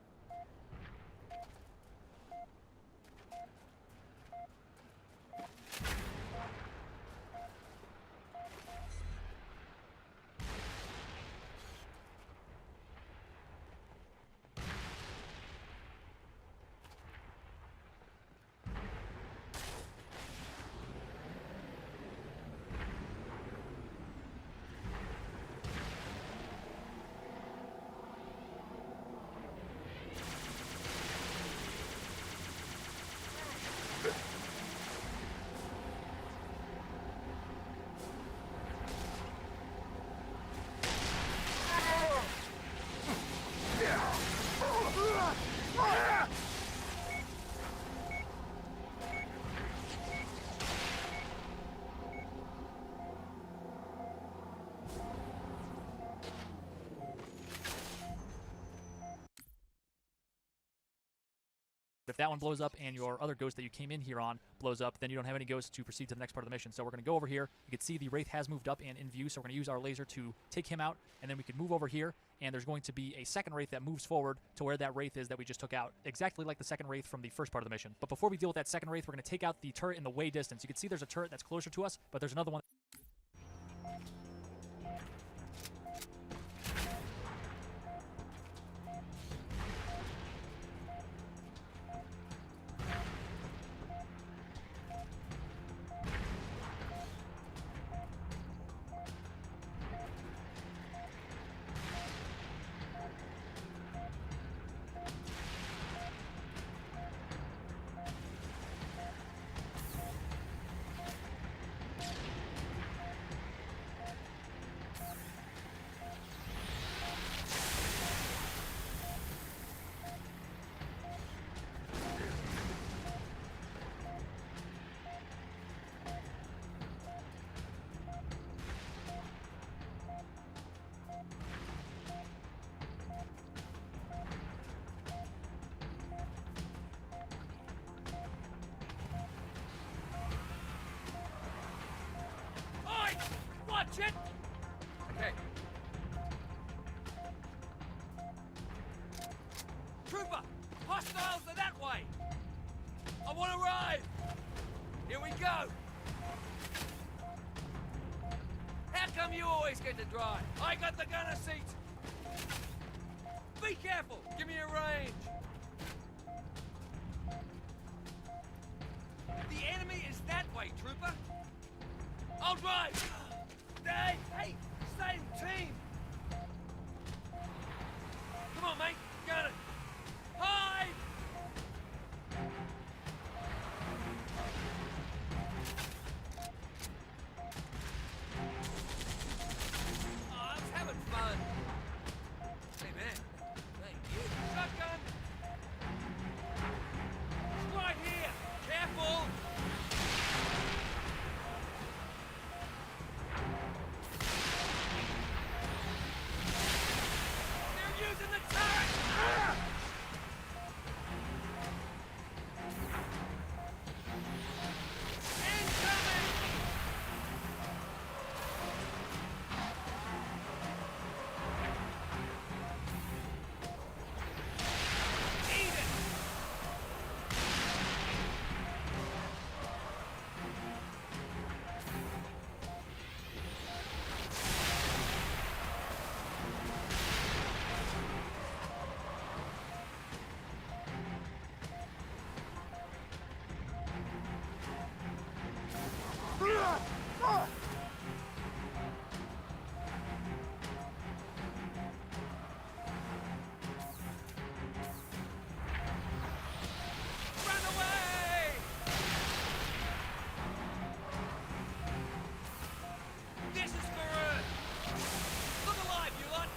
If that one blows up and your other Ghost that you came in here on blows up, then you don't have any Ghosts to proceed to the next part of the mission. So we're going to go over here. You can see the Wraith has moved up and in view, so we're going to use our laser to take him out, and then we can move over here, and there's going to be a second Wraith that moves forward to where that Wraith is that we just took out, exactly like the second Wraith from the first part of the mission. But before we deal with that second Wraith, we're going to take out the turret in the way distance. You can see there's a turret that's closer to us, but there's another one. Watch it! Okay. Trooper! Hostiles are that way! I want to ride! Here we go! How come you always get to drive? I got the gunner seat! Be careful! Give me a range! The enemy is that way, Trooper! I'll drive! Hey! Same team! Come on, mate! Gunner! Hide! Oh, I was having fun! Hey, man! Thank you! Shotgun! It's right here! Careful! They're using the turret! Incoming! Eat it! Run away! This is for Earth! Look alive, you lot!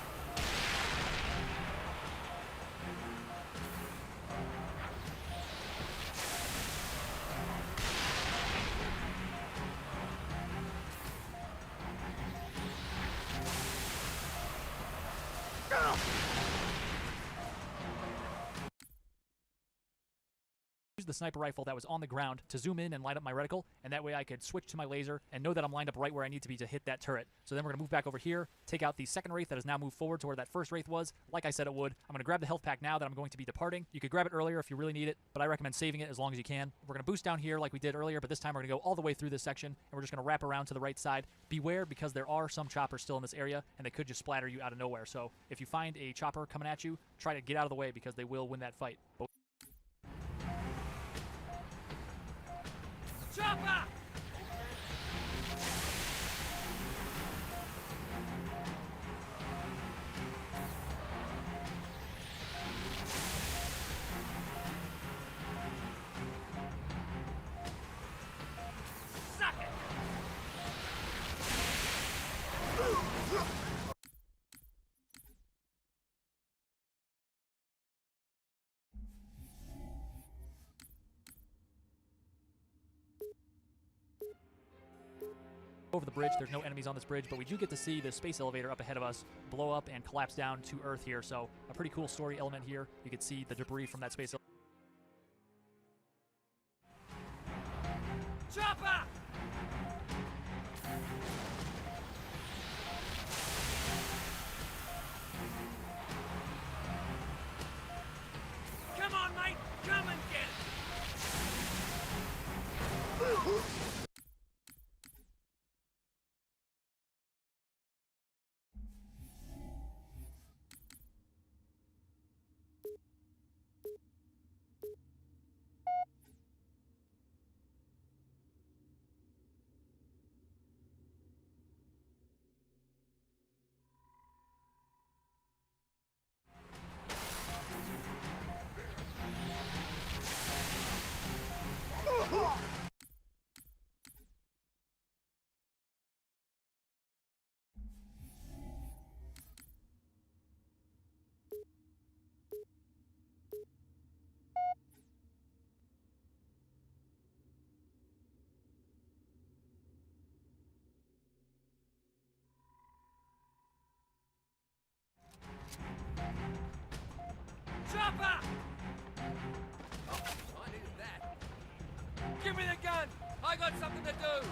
Use the sniper rifle that was on the ground to zoom in and light up my reticle, and that way I could switch to my laser and know that I'm lined up right where I need to be to hit that turret. So then we're going to move back over here, take out the second Wraith that has now moved forward to where that first Wraith was, like I said it would. I'm going to grab the health pack now that I'm going to be departing. You could grab it earlier if you really need it, but I recommend saving it as long as you can. We're going to boost down here like we did earlier, but this time we're going to go all the way through this section, and we're just going to wrap around to the right side. Beware, because there are some choppers still in this area, and they could just splatter you out of nowhere. So if you find a chopper coming at you, try to get out of the way because they will win that fight. Chopper! Suck it! Over the bridge, there's no enemies on this bridge, but we do get to see the space elevator up ahead of us blow up and collapse down to Earth here, so a pretty cool story element here. You can see the debris from that space elevator. Chopper! Come on, mate! Come and get it! Chopper! Oh, I needed that. Give me the gun! I got something to do!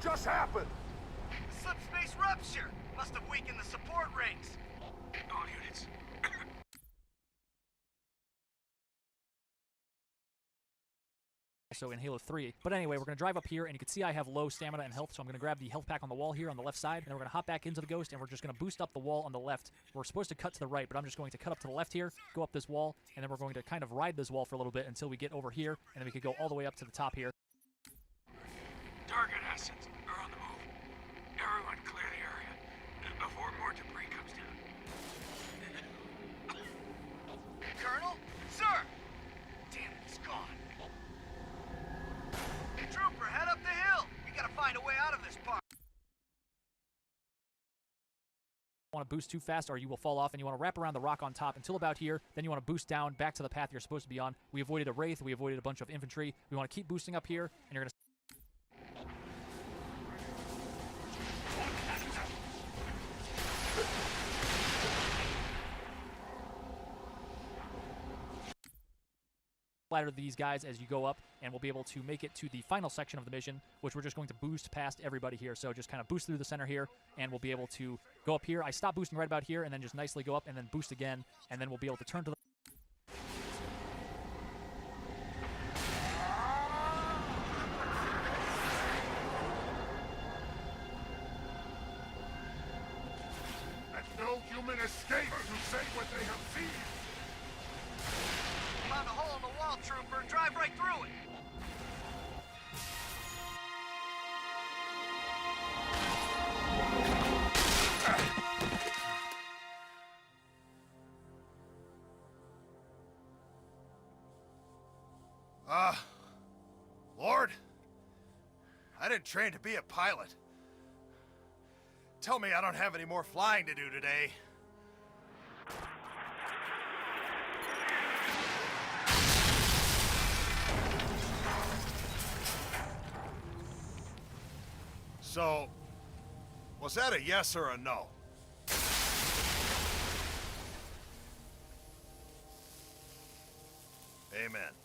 just happened? Subspace rupture! Must have weakened the support rings. All units. Also in Halo 3. But anyway, we're going to drive up here, and you can see I have low stamina and health, so I'm going to grab the health pack on the wall here on the left side, and then we're going to hop back into the Ghost, and we're just going to boost up the wall on the left. We're supposed to cut to the right, but I'm just going to cut up to the left here, go up this wall, and then we're going to kind of ride this wall for a little bit until we get over here, and then we could go all the way up to the top here. Target assets are on the move. Everyone clear the area before more debris comes down. Colonel? Sir! Damn it, it's gone. Trooper, head up the hill! We gotta find a way out of this part. Want to boost too fast or you will fall off, and you want to wrap around the rock on top until about here. Then you want to boost down back to the path you're supposed to be on. We avoided a Wraith, we avoided a bunch of infantry. We want to keep boosting up here, and you're going to splatter these guys as you go up, and we'll be able to make it to the final section of the mission, which we're just going to boost past everybody here. So just kind of boost through the center here, and we'll be able to go up here. I stop boosting right about here, and then just nicely go up, and then boost again, and then we'll be able to turn to the And no human escapes to say what they have seen. Found a hole in the wall, Trooper. Drive right through it. Lord, I didn't train to be a pilot. Tell me I don't have any more flying to do today. So, was that a yes or a no? Amen.